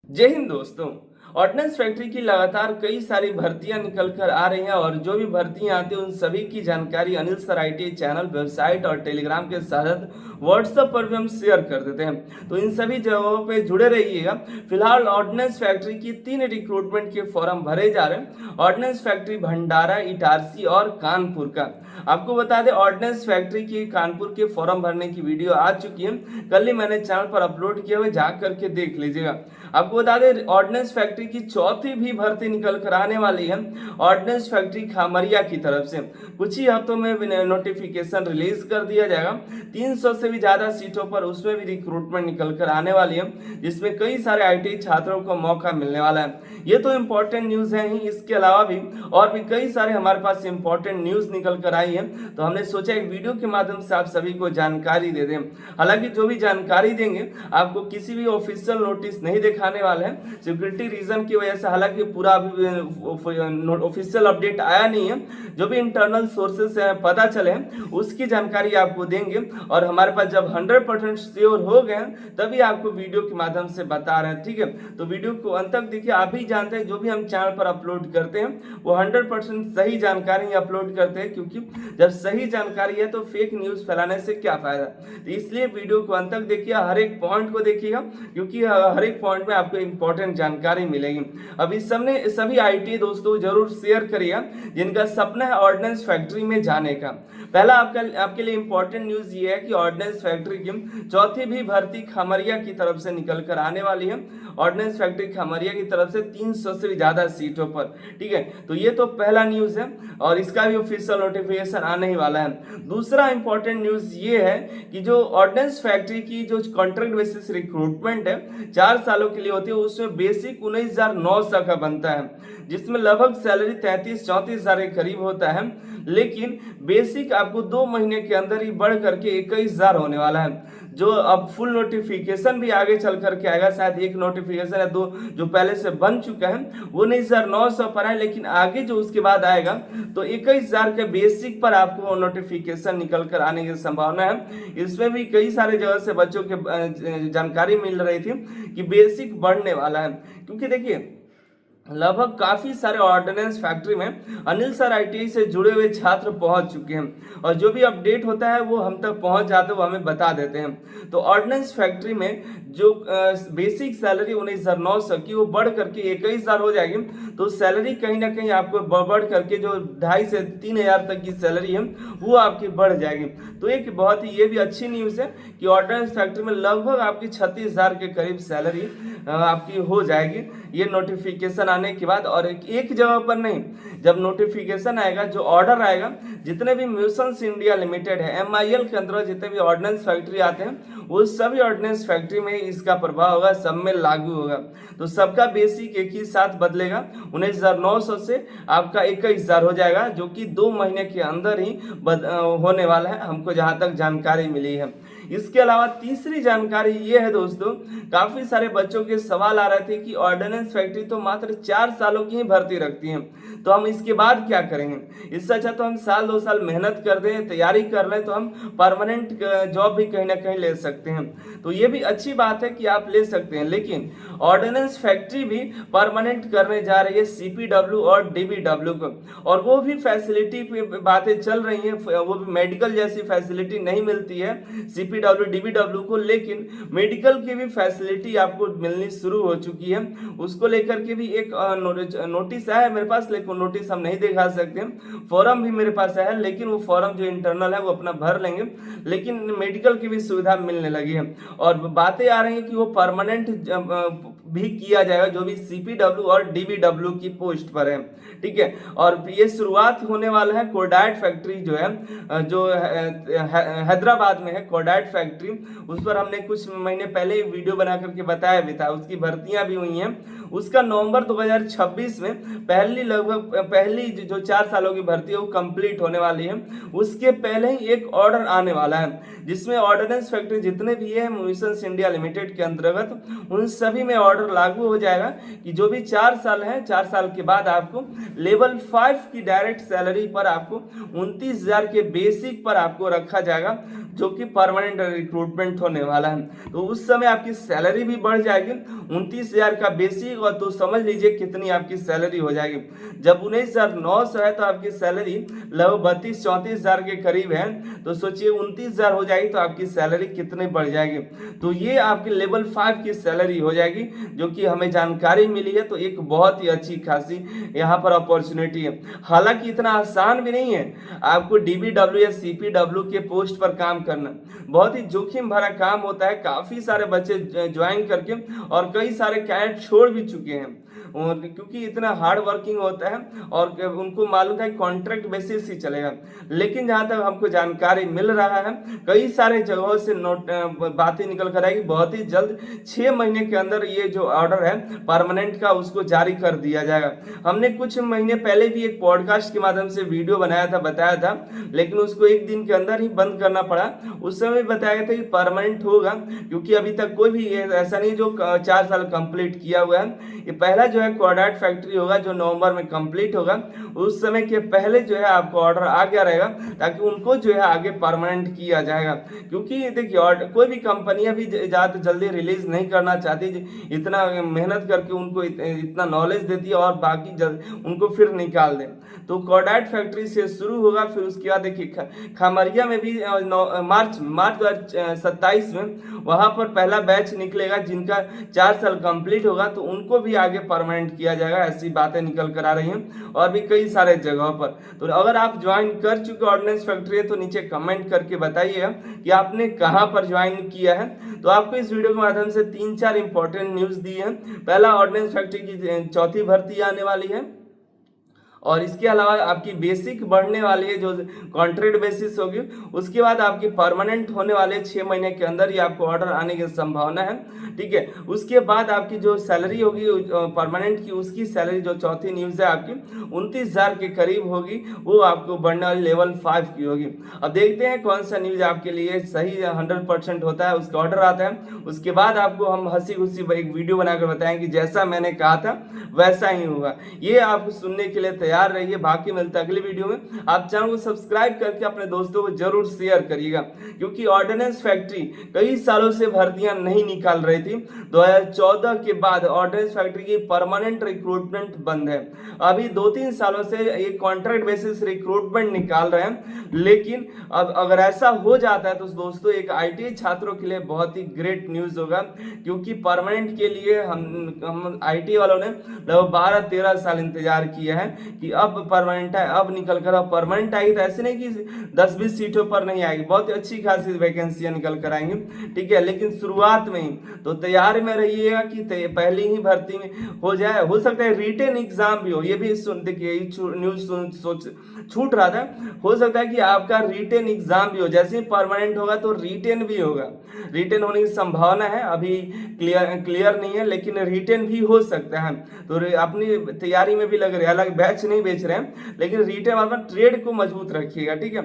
जय हिंद दोस्तों। Ordnance factory की लगातार कई सारी भर्तियां निकल कर आ रही हैं और जो भी भर्तियां आती हैं उन सभी की जानकारी Anil sir IT channel, website और टेलीग्राम के साथ व्हाट्सएप पर भी हम शेयर कर देते हैं। तो इन सभी जगहों पे जुड़े रहिएगा। फिलहाल ऑर्डिनेंस फैक्ट्री की 3 रिक्रूटमेंट के फॉर्म भरे जा रहे हैं। ऑर्डिनेंस फैक्ट्री भंडारा, इटारसी और कानपुर का। आपको बता दें, ऑर्डिनेंस फैक्ट्री की कानपुर के फॉर्म भरने की वीडियो आ चुकी है। कल ही मैंने चैनल पर अपलोड किया हुआ, जा करके देख लीजिएगा। आपको बता दें, ऑर्डिनेंस फैक्ट्री की चौथी भी भर्ती निकल कर आने वाली है ऑर्डिनेंस फैक्ट्री खामरिया की तरफ से। कुछ ही हफ्तों में नोटिफिकेशन रिलीज कर दिया जाएगा। 300 से भी ज्यादा सीटों पर उसमें भी रिक्रूटमेंट निकल कर आने वाली है, जिसमें कई सारे आईटी छात्रों को मौका मिलने वाला है। ये तो इंपॉर्टेंट न्यूज है ही, इसके अलावा भी और भी कई सारे हमारे पास इंपॉर्टेंट न्यूज निकल कर आई है। तो हमने सोचा एक वीडियो के माध्यम से आप सभी को जानकारी दे दें। हालांकि जो भी जानकारी देंगे आपको किसी भी ऑफिशियल नोटिस नहीं दिखाने वाले हैं, सिक्योरिटी रीजन की वजह से। हालांकि पूरा ऑफिशियल अपडेट आया नहीं है, जो भी इंटरनल सोर्सेस से पता चले उसकी जानकारी आपको देंगे। और हमारे पास जब 100% श्योर हो गए तभी आपको वीडियो के माध्यम से बता रहे हैं, ठीक है। तो वीडियो को अंत तक देखिए। आप भी जानते हैं जो भी हम चैनल पर अपलोड करते हैं वो 100% सही जानकारी अपलोड करते हैं, क्योंकि जब सही जानकारी है तो फेक न्यूज फैलाने से क्या फायदा। तो इसलिए वीडियो को अंत तक देखिए, हर एक पॉइंट को देखिएगा, क्योंकि हर एक पॉइंट में आपको इंपॉर्टेंट जानकारी मिलेगी। अब इस सभी आईटी दोस्तों जरूर शेयर करिएगा जिनका सपना है ऑर्डिनेंस फैक्ट्री में जाने का। पहला आपके लिए इंपॉर्टेंट न्यूज ये है कि ऑर्डिनेंस फैक्ट्री की चौथी भी भर्ती खमरिया की तरफ से निकल कर आने वाली है। ऑर्डिनेंस फैक्ट्री खमरिया की तरफ से 300 से भी ज्यादा सीटों पर, ठीक है। तो ये तो पहला न्यूज है और इसका भी ऑफिशियल नोटिफिकेशन आने ही वाला है। दूसरा इंपॉर्टेंट न्यूज ये है कि जो ऑर्डिनेंस फैक्ट्री की जो कॉन्ट्रैक्ट बेसिस रिक्रूटमेंट है 4 सालों के लिए होती है, उसमें बेसिक 19,900 का बनता है, जिसमें लगभग सैलरी 33-34 हजार के करीब होता है। लेकिन बेसिक आपको 2 महीने के अंदर ही बढ़ करके 21,000 होने वाला है। जो अब फुल नोटिफिकेशन भी आगे चल करके आएगा, शायद एक नोटिफिकेशन या 2 जो पहले से बन चुका है वो 19,900 पर है, लेकिन आगे जो उसके बाद आएगा तो 21,000 के बेसिक पर आपको नोटिफिकेशन निकल कर आने की संभावना है। इसमें भी कई सारे जगह से बच्चों के जानकारी मिल रही थी कि बेसिक बढ़ने वाला है, क्योंकि देखिए लगभग काफी सारे ऑर्डिनेंस फैक्ट्री में अनिल सर आईटीआई से जुड़े हुए छात्र पहुंच चुके हैं और जो भी अपडेट होता है वो हम तक पहुंच जाते हैं, वो हमें बता देते हैं। तो ऑर्डिनेंस फैक्ट्री में जो बेसिक सैलरी 19,900 की वो बढ़ करके 21,000 हो जाएगी। तो सैलरी कहीं ना कहीं आपको बढ़ करके जो 2,500 से 3,000 तक की सैलरी है वो आपकी बढ़ जाएगी। तो एक बहुत ही ये भी अच्छी न्यूज है कि ऑर्डिनेंस फैक्ट्री में लगभग आपकी 36,000 के करीब सैलरी आपकी हो जाएगी ये नोटिफिकेशन आने के बाद। और एक जगह पर नहीं, जब नोटिफिकेशन आएगा, जो ऑर्डर आएगा, जितने भी म्यूसन्स इंडिया लिमिटेड है MIL के अंदर जितने भी ऑर्डिनेंस फैक्ट्री आते हैं वो सभी ऑर्डिनेंस फैक्ट्री में इसका प्रभाव होगा, सब में लागू होगा। तो सबका बेसिक एक ही साथ बदलेगा, 19,900 से आपका 21,000 हो जाएगा, जो कि 2 महीने के अंदर ही होने वाला है, हमको जहां तक जानकारी मिली है। इसके अलावा तीसरी जानकारी ये है दोस्तों, काफी सारे बच्चों के सवाल आ रहे थे कि ऑर्डिनेंस फैक्ट्री तो मात्र 4 सालों की ही भर्ती रखती है, तो हम इसके बाद क्या करेंगे। इससे अच्छा तो हम साल 2 साल मेहनत कर दें, तैयारी कर लें, तो हम परमानेंट जॉब भी कहीं ना कहीं ले सकते हैं। तो ये भी अच्छी बात है कि आप ले सकते हैं, लेकिन ऑर्डिनेंस फैक्ट्री भी परमानेंट करने जा रही है CPW और DBW को, और वो भी फैसिलिटी पे बातें चल रही हैं। वो भी मेडिकल जैसी फैसिलिटी नहीं मिलती है CPW DBW को, लेकिन मेडिकल की भी फैसिलिटी आपको मिलनी शुरू हो चुकी है। उसको लेकर के भी एक नोटिस आया है मेरे पास, लेकिन नोटिस हम नहीं दिखा सकते। फॉर्म भी मेरे पास है, लेकिन वो फॉर्म जो इंटरनल है वो अपना भर लेंगे, लेकिन मेडिकल की भी सुविधा मिलने लगी है। और बातें आ रही हैं कि वो परमानेंट भी किया जाएगा, जो भी CPW और DBW की पोस्ट पर है, ठीक है। और ये शुरुआत होने वाला है कोडाइट फैक्ट्री जो है, जो हैदराबाद में है कोडाइट फैक्ट्री। उस पर हमने कुछ महीने पहले वीडियो बना करके बताया भी था, उसकी भर्तियां भी हुई हैं। उसका नवंबर 2026 में पहली जो 4 सालों की भर्ती है वो कंप्लीट होने वाली है। उसके पहले ही एक ऑर्डर आने वाला है, जिसमें ऑर्डिनेंस फैक्ट्री जितने भी है म्यूसन्स इंडिया लिमिटेड के अंतर्गत, उन सभी में ऑर्डर ऑर्डर लागू हो जाएगा कि जो भी 4 साल है, 4 साल के बाद आपको लेवल 5 की डायरेक्ट सैलरी पर आपको 29,000 के बेसिक पर आपको रखा जाएगा, जो कि परमानेंट रिक्रूटमेंट होने वाला है। तो उस समय आपकी सैलरी भी बढ़ जाएगी 29,000 का बेसिक, और तो समझ लीजिए कितनी आपकी सैलरी हो जाएगी। जब 19,900 है तो आपकी सैलरी लगभग 32-34,000 के करीब है, तो सोचिए 29,000 हो जाएगी तो आपकी सैलरी कितनी बढ़ जाएगी। तो ये आपकी लेवल 5 की सैलरी हो जाएगी, जो कि हमें जानकारी मिली है। तो एक बहुत ही अच्छी खासी यहाँ पर अपॉर्चुनिटी है। हालांकि इतना आसान भी नहीं है आपको DBW या CPW के पोस्ट पर काम करना, बहुत ही जोखिम भरा काम होता है। काफी सारे बच्चे ज्वाइन करके और कई सारे कैडेट छोड़ भी चुके हैं, क्योंकि इतना हार्ड वर्किंग होता है और उनको मालूम था कॉन्ट्रैक्ट बेसिस ही चलेगा। लेकिन जहां तक हमको जानकारी मिल रहा है, कई सारे जगहों से बातें निकल कर आएगी, बहुत ही जल्द 6 महीने के अंदर ये जो ऑर्डर है परमानेंट का उसको जारी कर दिया जाएगा। हमने कुछ महीने पहले भी एक पॉडकास्ट के माध्यम से वीडियो बनाया था, बताया था, लेकिन उसको एक दिन के अंदर ही बंद करना पड़ा। उस समय बताया गया था कि परमानेंट होगा, क्योंकि अभी तक कोई भी ऐसा नहीं जो 4 साल कंप्लीट किया हुआ है। ये पहला जो है क्वाड्राट फैक्ट्री होगा जो नवंबर में कंप्लीट होगा। उस समय के पहले जो है आपको ऑर्डर आ गया रहेगा, ताकि उनको जो है आगे परमानेंट किया जाएगा। क्योंकि देखिए कोई भी कंपनियां भी ज़्यादा जल्दी रिलीज नहीं करना चाहती, इतना मेहनत करके उनको इतना नॉलेज देती है और बाकी उनको फिर निकाल दें। तो क्वाड्राट फैक्ट्री से शुरू होगा, फिर उसके बाद देखिए खमरिया में भी मार्च 2027 में वहां पर पहला बैच निकलेगा, जिनका 4 साल कंप्लीट होगा, तो उनको भी आगे परमानेंट किया जाएगा। ऐसी बातें निकल कर आ रही हैं और भी कई सारे जगहों पर। तो अगर आप ज्वाइन कर चुके ऑर्डिनेंस फैक्ट्री तो नीचे कमेंट करके बताइएगा कि आपने कहां पर ज्वाइन किया है। तो आपको इस वीडियो के माध्यम से 3-4 इंपॉर्टेंट न्यूज दी है। पहला, ऑर्डिनेंस फैक्ट्री की चौथी भर्ती आने वाली है, और इसके अलावा आपकी बेसिक बढ़ने वाली है जो कॉन्ट्रैक्ट बेसिस होगी। उसके बाद आपकी परमानेंट होने वाले 6 महीने के अंदर ही आपको ऑर्डर आने की संभावना है, ठीक है। उसके बाद आपकी जो सैलरी होगी परमानेंट की, उसकी सैलरी जो चौथी न्यूज है आपकी 29,000 के करीब होगी, वो आपको बढ़ने वाली लेवल 5 की होगी। अब देखते हैं कौन सा न्यूज आपके लिए सही 100% होता है, उसका ऑर्डर आता है। उसके बाद आपको हम हंसी खुशी एक वीडियो बनाकर बताएंगे जैसा मैंने कहा था वैसा ही होगा। ये आप सुनने के लिए तैयार रहिए। बाकी मिलता है अगली वीडियो में। आप चैनल को सब्सक्राइब करके अपने दोस्तों को जरूर शेयर करिएगा, क्योंकि ऑर्डिनेंस फैक्ट्री कई सालों से भर्तियां नहीं निकाल रही थी। 2014 के बाद ऑर्डिनेंस फैक्ट्री की परमानेंट रिक्रूटमेंट बंद है। अभी 2-3 सालों से एक कॉन्ट्रैक्ट बेसिस रिक्रूटमेंट निकाल रहे हैं। लेकिन अब अगर ऐसा हो जाता है तो दोस्तों एक ITI छात्रों के लिए बहुत ही ग्रेट न्यूज होगा, क्योंकि परमानेंट के लिए हम ITI वालों ने लगभग 12-13 साल इंतजार किया है कि अब परमानेंट है, अब निकल कर अब परमानेंट आएगी। तो ऐसे नहीं कि 10-20 सीटों पर नहीं आएगी, बहुत अच्छी खासी वैकेंसियां निकल कर आएंगी, ठीक है। लेकिन शुरुआत में ही तो तैयार में रहिएगा कि पहली ही भर्ती में हो जाए। हो सकता है रिटेन एग्जाम भी हो, ये भी देखिए न्यूज छूट रहा था। हो सकता है कि आपका रिटेन एग्जाम भी हो, जैसे ही परमानेंट होगा तो रिटेन भी होगा। रिटेन होने की संभावना है, अभी क्लियर नहीं है, लेकिन रिटेन भी हो सकता है। तो अपनी तैयारी में भी लग रहे हैं, अलग बैच नहीं बेच रहे हैं, लेकिन रिटेन वाला ट्रेड को मजबूत रखिएगा, ठीक है।